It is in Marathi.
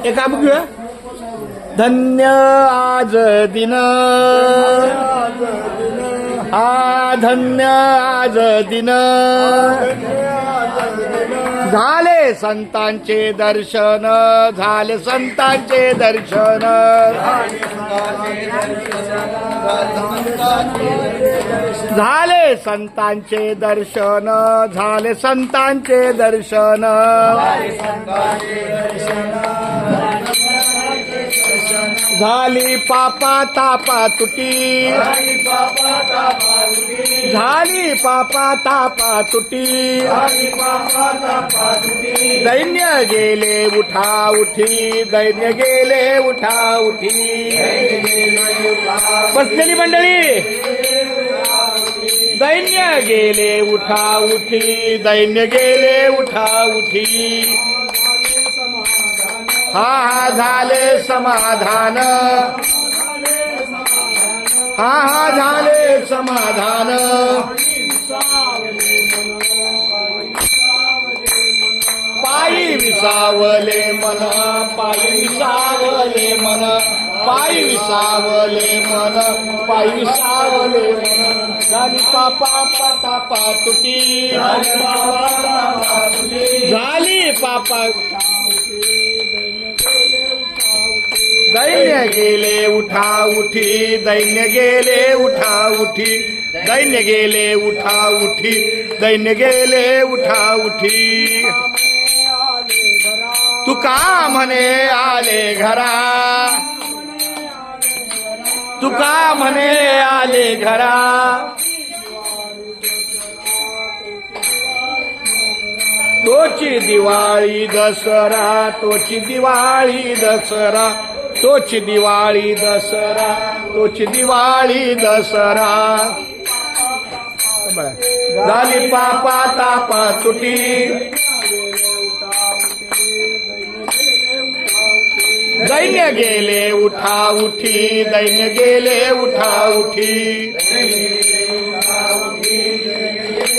एक आपण घेऊया. धन्य आज दिन, हा धन्य आज दिन, झाले संतांचे दर्शन, झाले संतांचे दर्शन, झाले संतांचे दर्शन, झाले संतांचे दर्शन, झाली पापा तापा तुटी, झाली पापा तापा तुटी, दैन्य गेले उठा उठी, दैन्य गेले उठा उठी. बसलेली मंडळी, दैन्य गेले उठा उठी, दैन्य गेले उठा उठी. हा झाले समाधान, हा झाले समाधान. पायी विसावले मन, पायी विसावले मन, पायी विसावले मन, पायी विसावले मन. झाली पापा तापा तुटी, झाली पापा, दैन्य गेले उठा उठी, दैन्य गेले उठा उठी, दैन्य गेले उठा उठी, दैन्य गेले उठा उठी. तुका म्हणे आले घरा, तुका म्हणे आले घरा. तोची दिवाळी दसरा, तोची दिवाळी दसरा, तोची दिवाळी दसरा, तोची दिवाळी दसरा. झाली पापा तापा तुटी, दैन्य गेले उठा उठी, दैन्य गेले उठा उठी.